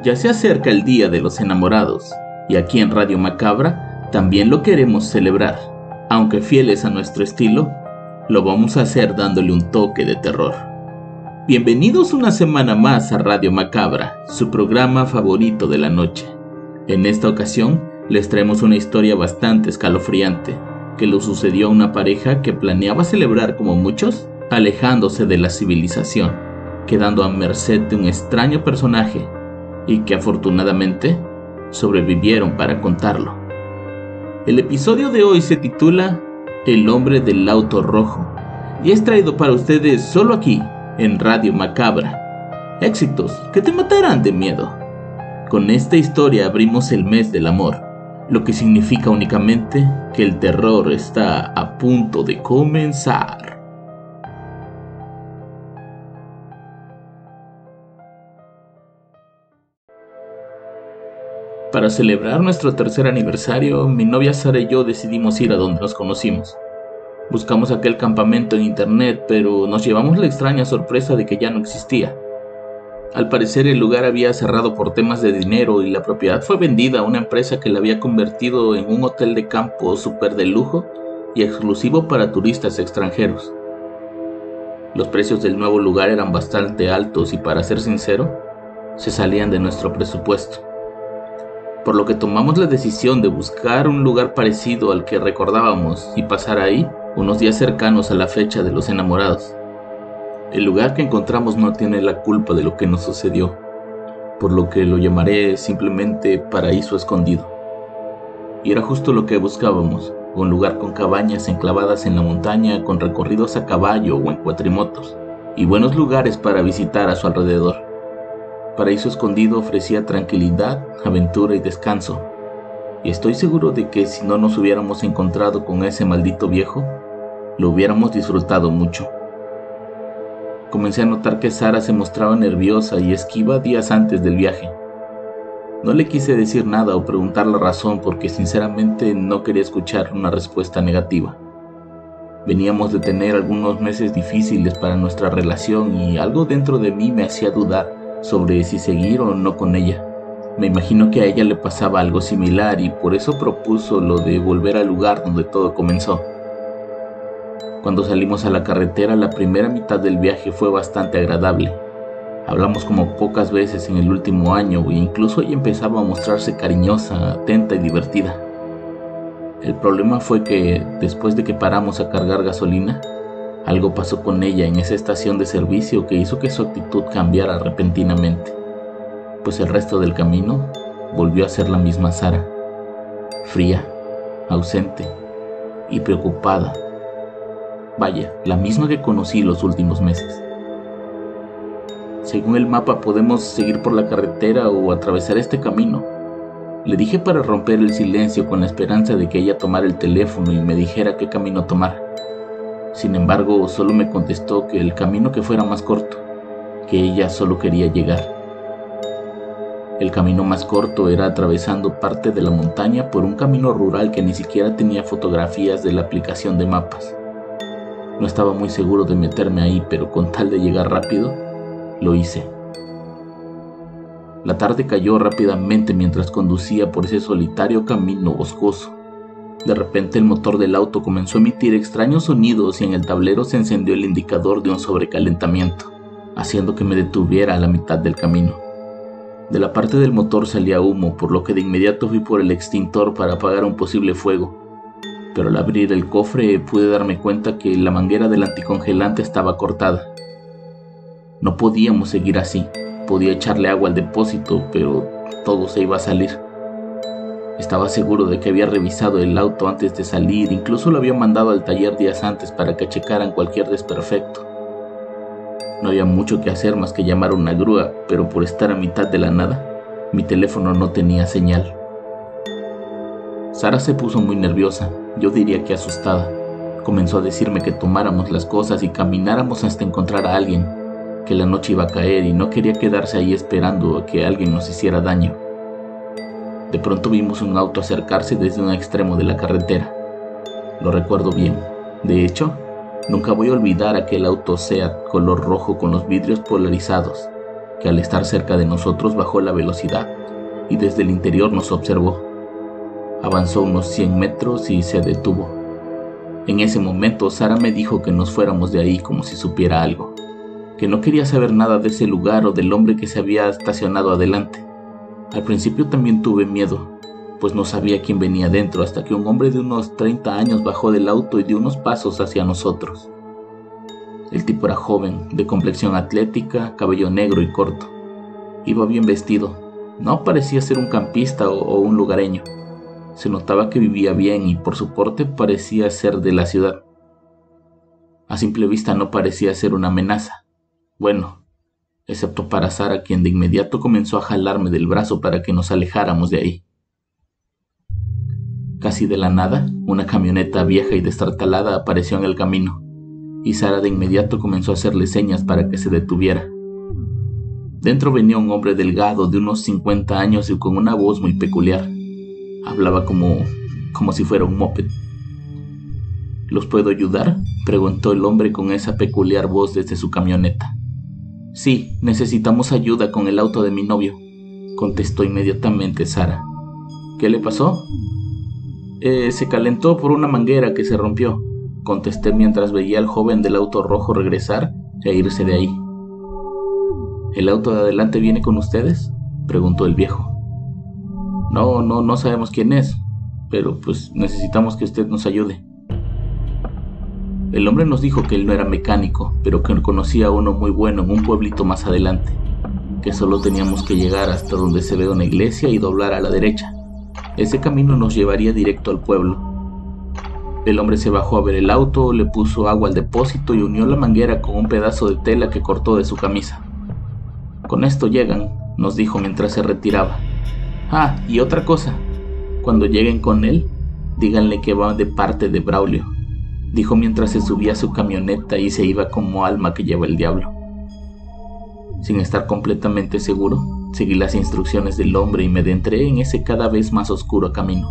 Ya se acerca el Día de los Enamorados, y aquí en Radio Macabra también lo queremos celebrar. Aunque fieles a nuestro estilo, lo vamos a hacer dándole un toque de terror. Bienvenidos una semana más a Radio Macabra, su programa favorito de la noche. En esta ocasión les traemos una historia bastante escalofriante, que le sucedió a una pareja que planeaba celebrar como muchos, alejándose de la civilización, quedando a merced de un extraño personaje, y que afortunadamente sobrevivieron para contarlo. El episodio de hoy se titula El hombre del auto rojo, y es traído para ustedes solo aquí, en Radio Macabra. Éxitos que te matarán de miedo. Con esta historia abrimos el mes del amor, lo que significa únicamente que el terror está a punto de comenzar. Para celebrar nuestro tercer aniversario, mi novia Sara y yo decidimos ir a donde nos conocimos. Buscamos aquel campamento en internet, pero nos llevamos la extraña sorpresa de que ya no existía. Al parecer el lugar había cerrado por temas de dinero y la propiedad fue vendida a una empresa que la había convertido en un hotel de campo súper de lujo y exclusivo para turistas extranjeros. Los precios del nuevo lugar eran bastante altos y, para ser sincero, se salían de nuestro presupuesto. Por lo que tomamos la decisión de buscar un lugar parecido al que recordábamos y pasar ahí unos días cercanos a la fecha de los enamorados. El lugar que encontramos no tiene la culpa de lo que nos sucedió, por lo que lo llamaré simplemente Paraíso Escondido. Y era justo lo que buscábamos, un lugar con cabañas enclavadas en la montaña, con recorridos a caballo o en cuatrimotos, y buenos lugares para visitar a su alrededor. Paraíso Escondido ofrecía tranquilidad, aventura y descanso, y estoy seguro de que si no nos hubiéramos encontrado con ese maldito viejo, lo hubiéramos disfrutado mucho. Comencé a notar que Sara se mostraba nerviosa y esquiva días antes del viaje. No le quise decir nada o preguntar la razón porque sinceramente no quería escuchar una respuesta negativa. Veníamos de tener algunos meses difíciles para nuestra relación y algo dentro de mí me hacía dudar sobre si seguir o no con ella. Me imagino que a ella le pasaba algo similar y por eso propuso lo de volver al lugar donde todo comenzó. Cuando salimos a la carretera, la primera mitad del viaje fue bastante agradable. Hablamos como pocas veces en el último año e incluso ella empezaba a mostrarse cariñosa, atenta y divertida. El problema fue que después de que paramos a cargar gasolina, algo pasó con ella en esa estación de servicio que hizo que su actitud cambiara repentinamente, pues el resto del camino volvió a ser la misma Sara, fría, ausente y preocupada. Vaya, la misma que conocí los últimos meses. Según el mapa podemos seguir por la carretera o atravesar este camino, le dije para romper el silencio con la esperanza de que ella tomara el teléfono y me dijera qué camino tomar. Sin embargo, solo me contestó que el camino que fuera más corto, que ella solo quería llegar. El camino más corto era atravesando parte de la montaña por un camino rural que ni siquiera tenía fotografías de la aplicación de mapas. No estaba muy seguro de meterme ahí, pero con tal de llegar rápido, lo hice. La tarde cayó rápidamente mientras conducía por ese solitario camino boscoso. De repente el motor del auto comenzó a emitir extraños sonidos y en el tablero se encendió el indicador de un sobrecalentamiento, haciendo que me detuviera a la mitad del camino. De la parte del motor salía humo, por lo que de inmediato fui por el extintor para apagar un posible fuego. Pero al abrir el cofre pude darme cuenta que la manguera del anticongelante estaba cortada. No podíamos seguir así. Podía echarle agua al depósito, pero todo se iba a salir. Estaba seguro de que había revisado el auto antes de salir, incluso lo había mandado al taller días antes para que checaran cualquier desperfecto. No había mucho que hacer más que llamar a una grúa, pero por estar a mitad de la nada, mi teléfono no tenía señal. Sara se puso muy nerviosa, yo diría que asustada. Comenzó a decirme que tomáramos las cosas y camináramos hasta encontrar a alguien, que la noche iba a caer y no quería quedarse ahí esperando a que alguien nos hiciera daño. De pronto vimos un auto acercarse desde un extremo de la carretera. Lo recuerdo bien. De hecho, nunca voy a olvidar aquel auto Seat color rojo con los vidrios polarizados, que al estar cerca de nosotros bajó la velocidad y desde el interior nos observó. Avanzó unos 100 metros y se detuvo. En ese momento Sara me dijo que nos fuéramos de ahí como si supiera algo, que no quería saber nada de ese lugar o del hombre que se había estacionado adelante. Al principio también tuve miedo, pues no sabía quién venía dentro hasta que un hombre de unos 30 años bajó del auto y dio unos pasos hacia nosotros. El tipo era joven, de complexión atlética, cabello negro y corto. Iba bien vestido, no parecía ser un campista o un lugareño. Se notaba que vivía bien y por su porte parecía ser de la ciudad. A simple vista no parecía ser una amenaza. Bueno, excepto para Sara, quien de inmediato comenzó a jalarme del brazo para que nos alejáramos de ahí. Casi de la nada, una camioneta vieja y destartalada apareció en el camino, y Sara de inmediato comenzó a hacerle señas para que se detuviera. Dentro venía un hombre delgado de unos 50 años y con una voz muy peculiar. Hablaba como si fuera un moped. ¿Los puedo ayudar?, preguntó el hombre con esa peculiar voz desde su camioneta. Sí, necesitamos ayuda con el auto de mi novio, contestó inmediatamente Sara. ¿Qué le pasó? Se calentó por una manguera que se rompió, contesté mientras veía al joven del auto rojo regresar e irse de ahí. ¿El auto de adelante viene con ustedes?, preguntó el viejo. No sabemos quién es, pero pues necesitamos que usted nos ayude. El hombre nos dijo que él no era mecánico, pero que conocía a uno muy bueno en un pueblito más adelante, que solo teníamos que llegar hasta donde se ve una iglesia y doblar a la derecha. Ese camino nos llevaría directo al pueblo. El hombre se bajó a ver el auto, le puso agua al depósito y unió la manguera con un pedazo de tela que cortó de su camisa. Con esto llegan, nos dijo mientras se retiraba. Ah, y otra cosa, cuando lleguen con él, díganle que va de parte de Braulio, dijo mientras se subía a su camioneta y se iba como alma que lleva el diablo. Sin estar completamente seguro, seguí las instrucciones del hombre y me adentré en ese cada vez más oscuro camino.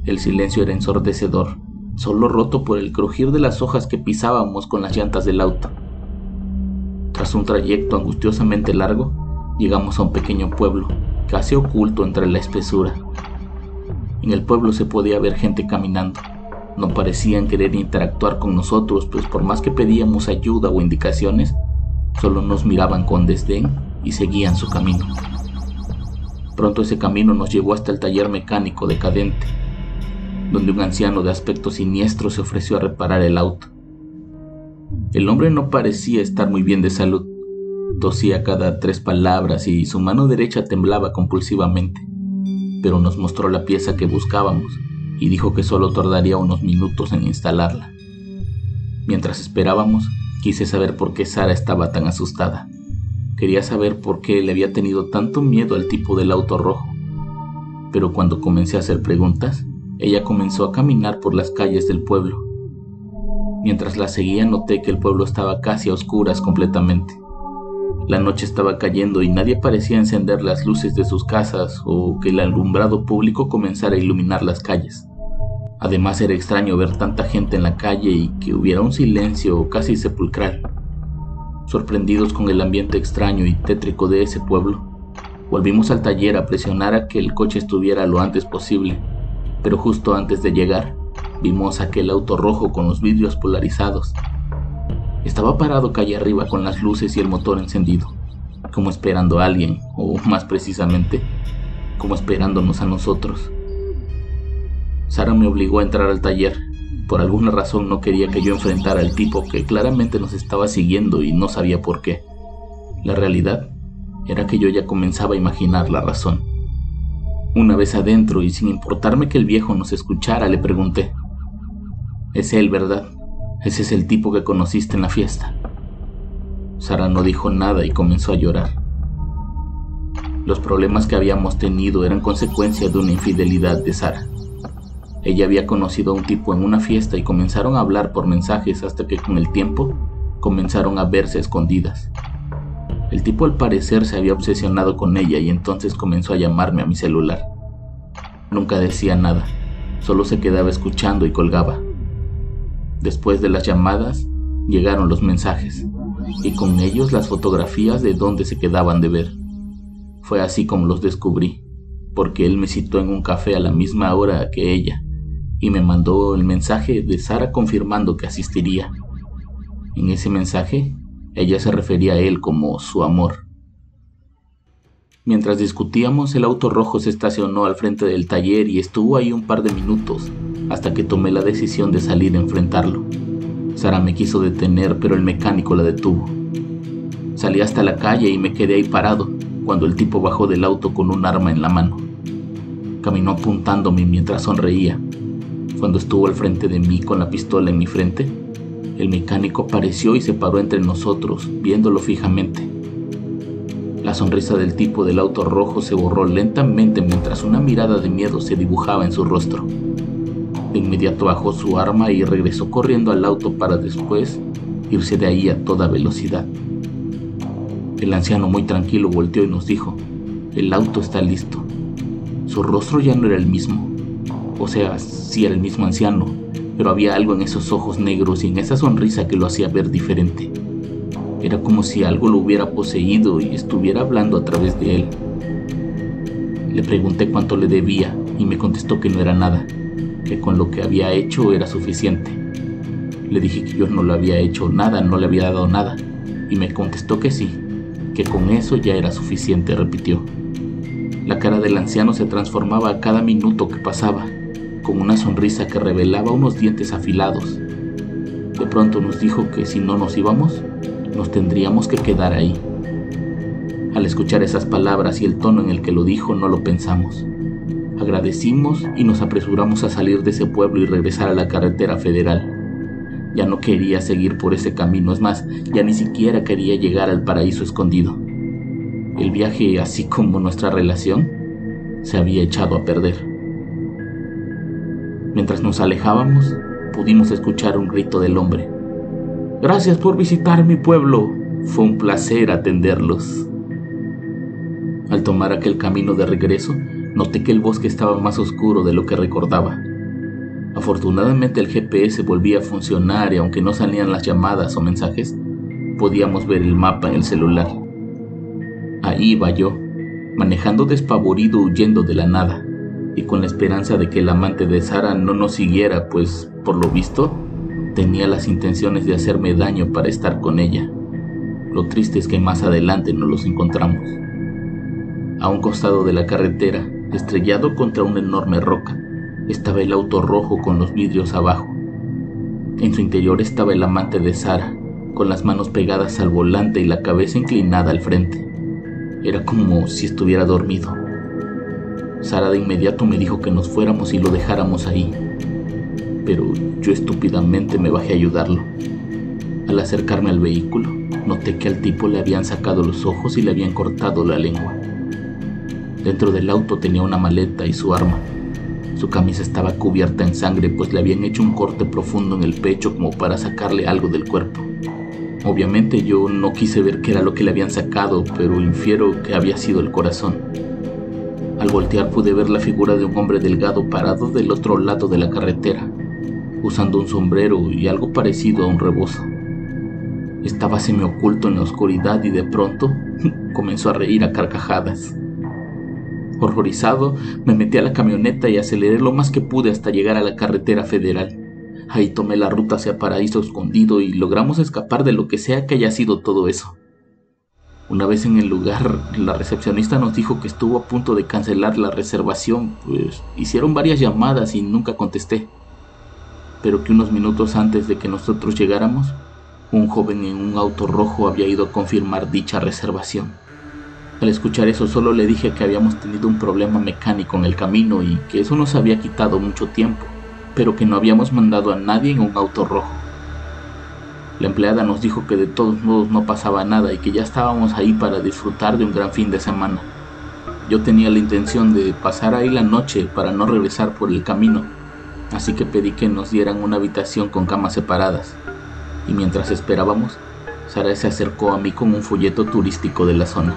El silencio era ensordecedor, solo roto por el crujir de las hojas que pisábamos con las llantas del auto. Tras un trayecto angustiosamente largo, llegamos a un pequeño pueblo, casi oculto entre la espesura. En el pueblo se podía ver gente caminando. No parecían querer interactuar con nosotros, pues por más que pedíamos ayuda o indicaciones, solo nos miraban con desdén y seguían su camino. Pronto ese camino nos llevó hasta el taller mecánico decadente, donde un anciano de aspecto siniestro se ofreció a reparar el auto. El hombre no parecía estar muy bien de salud. Tosía cada 3 palabras y su mano derecha temblaba compulsivamente, pero nos mostró la pieza que buscábamos y dijo que solo tardaría unos minutos en instalarla. Mientras esperábamos, quise saber por qué Sara estaba tan asustada. Quería saber por qué le había tenido tanto miedo al tipo del auto rojo. Pero cuando comencé a hacer preguntas, ella comenzó a caminar por las calles del pueblo. Mientras la seguía, noté que el pueblo estaba casi a oscuras completamente. La noche estaba cayendo y nadie parecía encender las luces de sus casas o que el alumbrado público comenzara a iluminar las calles. Además, era extraño ver tanta gente en la calle y que hubiera un silencio casi sepulcral. Sorprendidos con el ambiente extraño y tétrico de ese pueblo, volvimos al taller a presionar a que el coche estuviera lo antes posible, pero justo antes de llegar, vimos aquel auto rojo con los vidrios polarizados. Estaba parado calle arriba con las luces y el motor encendido, como esperando a alguien, o más precisamente, como esperándonos a nosotros. Sara me obligó a entrar al taller. Por alguna razón no quería que yo enfrentara al tipo que claramente nos estaba siguiendo y no sabía por qué. La realidad era que yo ya comenzaba a imaginar la razón. Una vez adentro y sin importarme que el viejo nos escuchara, le pregunté: «Es él, ¿verdad? Ese es el tipo que conociste en la fiesta». Sara no dijo nada y comenzó a llorar. Los problemas que habíamos tenido eran consecuencia de una infidelidad de Sara. Ella había conocido a un tipo en una fiesta y comenzaron a hablar por mensajes hasta que con el tiempo comenzaron a verse a escondidas. El tipo al parecer se había obsesionado con ella y entonces comenzó a llamarme a mi celular. Nunca decía nada, solo se quedaba escuchando y colgaba. Después de las llamadas, llegaron los mensajes. y con ellos las fotografías de donde se quedaban de ver. Fue así como los descubrí, porque él me citó en un café a la misma hora que ella y me mandó el mensaje de Sara confirmando que asistiría. En ese mensaje, ella se refería a él como su amor. Mientras discutíamos, el auto rojo se estacionó al frente del taller y estuvo ahí un par de minutos hasta que tomé la decisión de salir a enfrentarlo. Sara me quiso detener, pero el mecánico la detuvo. Salí hasta la calle y me quedé ahí parado cuando el tipo bajó del auto con un arma en la mano. Caminó apuntándome mientras sonreía. Cuando estuvo al frente de mí con la pistola en mi frente, el mecánico apareció y se paró entre nosotros, viéndolo fijamente. La sonrisa del tipo del auto rojo se borró lentamente mientras una mirada de miedo se dibujaba en su rostro. De inmediato bajó su arma y regresó corriendo al auto para después irse de ahí a toda velocidad. El anciano muy tranquilo volteó y nos dijo: "El auto está listo". Su rostro ya no era el mismo. O sea, sí era el mismo anciano, pero había algo en esos ojos negros y en esa sonrisa que lo hacía ver diferente. Era como si algo lo hubiera poseído y estuviera hablando a través de él. Le pregunté cuánto le debía y me contestó que no era nada, que con lo que había hecho era suficiente. Le dije que yo no le había hecho nada, no le había dado nada, y me contestó que sí, que con eso ya era suficiente, repitió. La cara del anciano se transformaba a cada minuto que pasaba, con una sonrisa que revelaba unos dientes afilados. De pronto nos dijo que si no nos íbamos, nos tendríamos que quedar ahí. Al escuchar esas palabras y el tono en el que lo dijo, no lo pensamos. Agradecimos y nos apresuramos a salir de ese pueblo y regresar a la carretera federal. Ya no quería seguir por ese camino, es más, ya ni siquiera quería llegar al paraíso escondido. El viaje, así como nuestra relación, se había echado a perder. Mientras nos alejábamos, pudimos escuchar un grito del hombre. «Gracias por visitar mi pueblo. Fue un placer atenderlos». Al tomar aquel camino de regreso, noté que el bosque estaba más oscuro de lo que recordaba. Afortunadamente el GPS volvía a funcionar y aunque no salían las llamadas o mensajes, podíamos ver el mapa en el celular. Ahí iba yo, manejando despavorido, huyendo de la nada, y con la esperanza de que el amante de Sara no nos siguiera, pues, por lo visto, tenía las intenciones de hacerme daño para estar con ella. Lo triste es que más adelante nos los encontramos. A un costado de la carretera, estrellado contra una enorme roca, estaba el auto rojo con los vidrios abajo. En su interior estaba el amante de Sara, con las manos pegadas al volante y la cabeza inclinada al frente. Era como si estuviera dormido. Sara de inmediato me dijo que nos fuéramos y lo dejáramos ahí, pero yo estúpidamente me bajé a ayudarlo. Al acercarme al vehículo, noté que al tipo le habían sacado los ojos y le habían cortado la lengua. Dentro del auto tenía una maleta y su arma. Su camisa estaba cubierta en sangre, pues le habían hecho un corte profundo en el pecho como para sacarle algo del cuerpo. Obviamente yo no quise ver qué era lo que le habían sacado, pero infiero que había sido el corazón. Al voltear pude ver la figura de un hombre delgado parado del otro lado de la carretera, usando un sombrero y algo parecido a un rebozo. Estaba semioculto en la oscuridad y de pronto comenzó a reír a carcajadas. Horrorizado, me metí a la camioneta y aceleré lo más que pude hasta llegar a la carretera federal. Ahí tomé la ruta hacia Paraíso Escondido y logramos escapar de lo que sea que haya sido todo eso. Una vez en el lugar, la recepcionista nos dijo que estuvo a punto de cancelar la reservación, pues hicieron varias llamadas y nunca contesté. Pero que unos minutos antes de que nosotros llegáramos, un joven en un auto rojo había ido a confirmar dicha reservación. Al escuchar eso solo le dije que habíamos tenido un problema mecánico en el camino y que eso nos había quitado mucho tiempo, pero que no habíamos mandado a nadie en un auto rojo. La empleada nos dijo que de todos modos no pasaba nada y que ya estábamos ahí para disfrutar de un gran fin de semana. Yo tenía la intención de pasar ahí la noche para no regresar por el camino, así que pedí que nos dieran una habitación con camas separadas. Y mientras esperábamos, Sara se acercó a mí con un folleto turístico de la zona.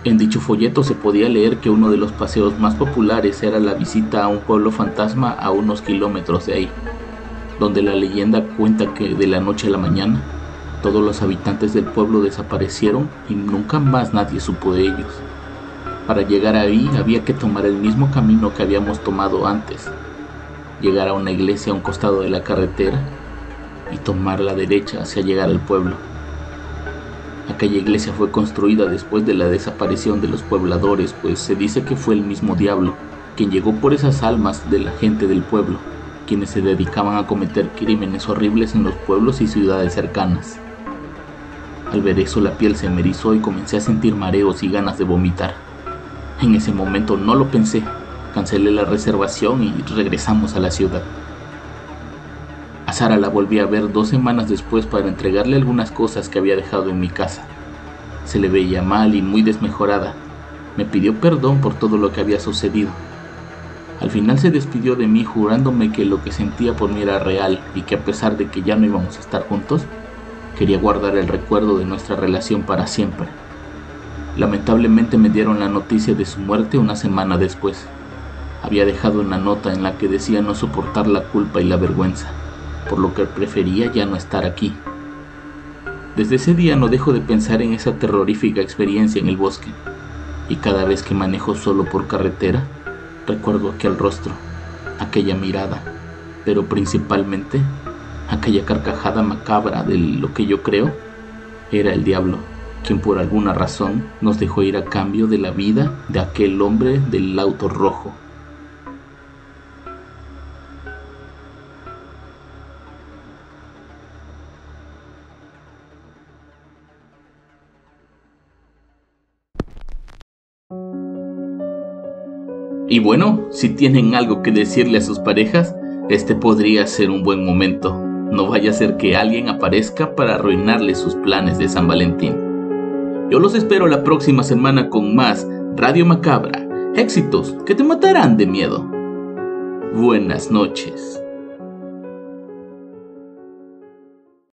En dicho folleto se podía leer que uno de los paseos más populares era la visita a un pueblo fantasma a unos kilómetros de ahí, donde la leyenda cuenta que de la noche a la mañana Todos los habitantes del pueblo desaparecieron y nunca más nadie supo de ellos. Para llegar ahí había que tomar el mismo camino que habíamos tomado antes, llegar a una iglesia a un costado de la carretera y tomar la derecha hacia llegar al pueblo. Aquella iglesia fue construida después de la desaparición de los pobladores, pues se dice que fue el mismo diablo quien llegó por esas almas de la gente del pueblo, quienes se dedicaban a cometer crímenes horribles en los pueblos y ciudades cercanas. Al ver eso, la piel se me erizó y comencé a sentir mareos y ganas de vomitar. En ese momento no lo pensé, cancelé la reservación y regresamos a la ciudad. A Sara la volví a ver 2 semanas después para entregarle algunas cosas que había dejado en mi casa. Se le veía mal y muy desmejorada. Me pidió perdón por todo lo que había sucedido. Al final se despidió de mí jurándome que lo que sentía por mí era real y que a pesar de que ya no íbamos a estar juntos, quería guardar el recuerdo de nuestra relación para siempre. Lamentablemente me dieron la noticia de su muerte una semana después. Había dejado una nota en la que decía no soportar la culpa y la vergüenza, por lo que prefería ya no estar aquí. Desde ese día no dejo de pensar en esa terrorífica experiencia en el bosque, y cada vez que manejo solo por carretera, recuerdo aquel rostro, aquella mirada, pero principalmente aquella carcajada macabra de lo que yo creo era el diablo, quien por alguna razón nos dejó ir a cambio de la vida de aquel hombre del auto rojo. Y bueno, si tienen algo que decirle a sus parejas, este podría ser un buen momento. No vaya a ser que alguien aparezca para arruinarle sus planes de San Valentín. Yo los espero la próxima semana con más Radio Macabra, éxitos que te matarán de miedo. Buenas noches.